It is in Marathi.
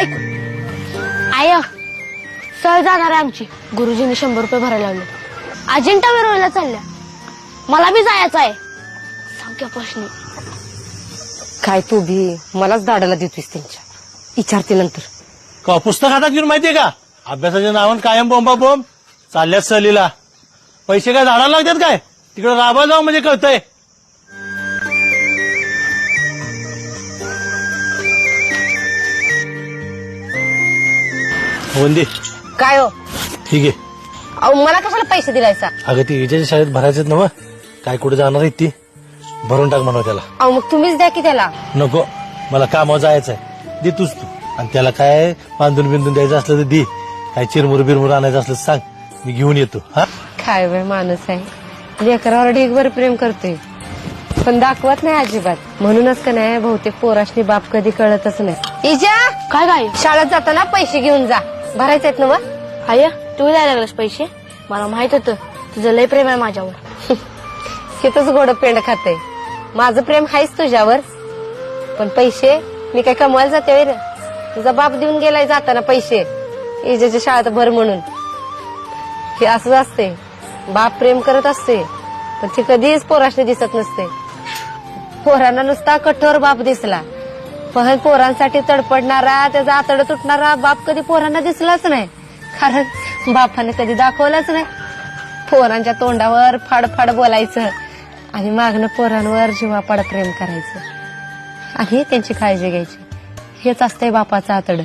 ऐक आय सहल जाणार आहे आमची. गुरुजींनी 100 रुपये भरायला लावले. अजिंठा वेरूळला चालल्या. मला बी जायचं आहे. सांग प्रश्न काय तू भी मलाच दाडाला देतोस त्यांच्या. विचारते नंतर. का पुस्तक हातात घेऊन माहितीये का अभ्यासाच्या नावानं कायम बोंबा बोंब चालल्यात सहलीला. पैसे काय झाडाला लागतात काय तिकडे राबा जाऊ म्हणजे कळतंय. वंदी काय हो ठीक आहे. अहो मला कशाला पैसे दिलायचा. अगं ती विजयच्या शाळेत भरायचेत ना मग काय कुठे जाणार आहेत ती भरून टाक म्हणा त्याला. अहो मग तुम्हीच द्या की त्याला. नको मला कामावर जायचंय दे तूच तू. आणि त्याला काय बांधून बिंदून द्यायचं असलं तर दे. काय चिरमुर बिरमुर आणायचं असलं तर सांग मी घेऊन येतो. हा काय बाय माणूस आहे. लेकरावर ढीगभर प्रेम करतोय पण दाखवत नाही अजिबात. म्हणूनच का नाही बहुतेक पोराशनी बाप कधी कळतच नाही. इजा काय काय शाळेत जाताना पैसे घेऊन जा. भरायचे आहेत ना मग. आय तू द्यायला लागलास पैसे. मला माहित होतं तुझं लय प्रेम आहे माझ्यावर. तिथंच गोड पेंड खाते. माझं प्रेम आहेच तुझ्यावर पण पैसे मी काय कमवायला जाते रे. तुझा बाप देऊन गेलाय जाताना पैसे इजेच्या शाळेत भर म्हणून. हे असंच असते. बाप प्रेम करत असते पण ते कधीच पोराशने दिसत नसते. पोरांना नुसता कठोर बाप दिसला पण पोरांसाठी तडपडणारा त्याचा आतड तुटणारा बाप कधी पोरांना दिसलाच नाही. कारण बापाने कधी दाखवलाच नाही. पोरांच्या तोंडावर फाडफाड बोलायचं आणि मागणं पोरांवर जीवापाड प्रेम करायचं आणि त्यांची काळजी घ्यायची. हेच असतंय बापाचं आतड.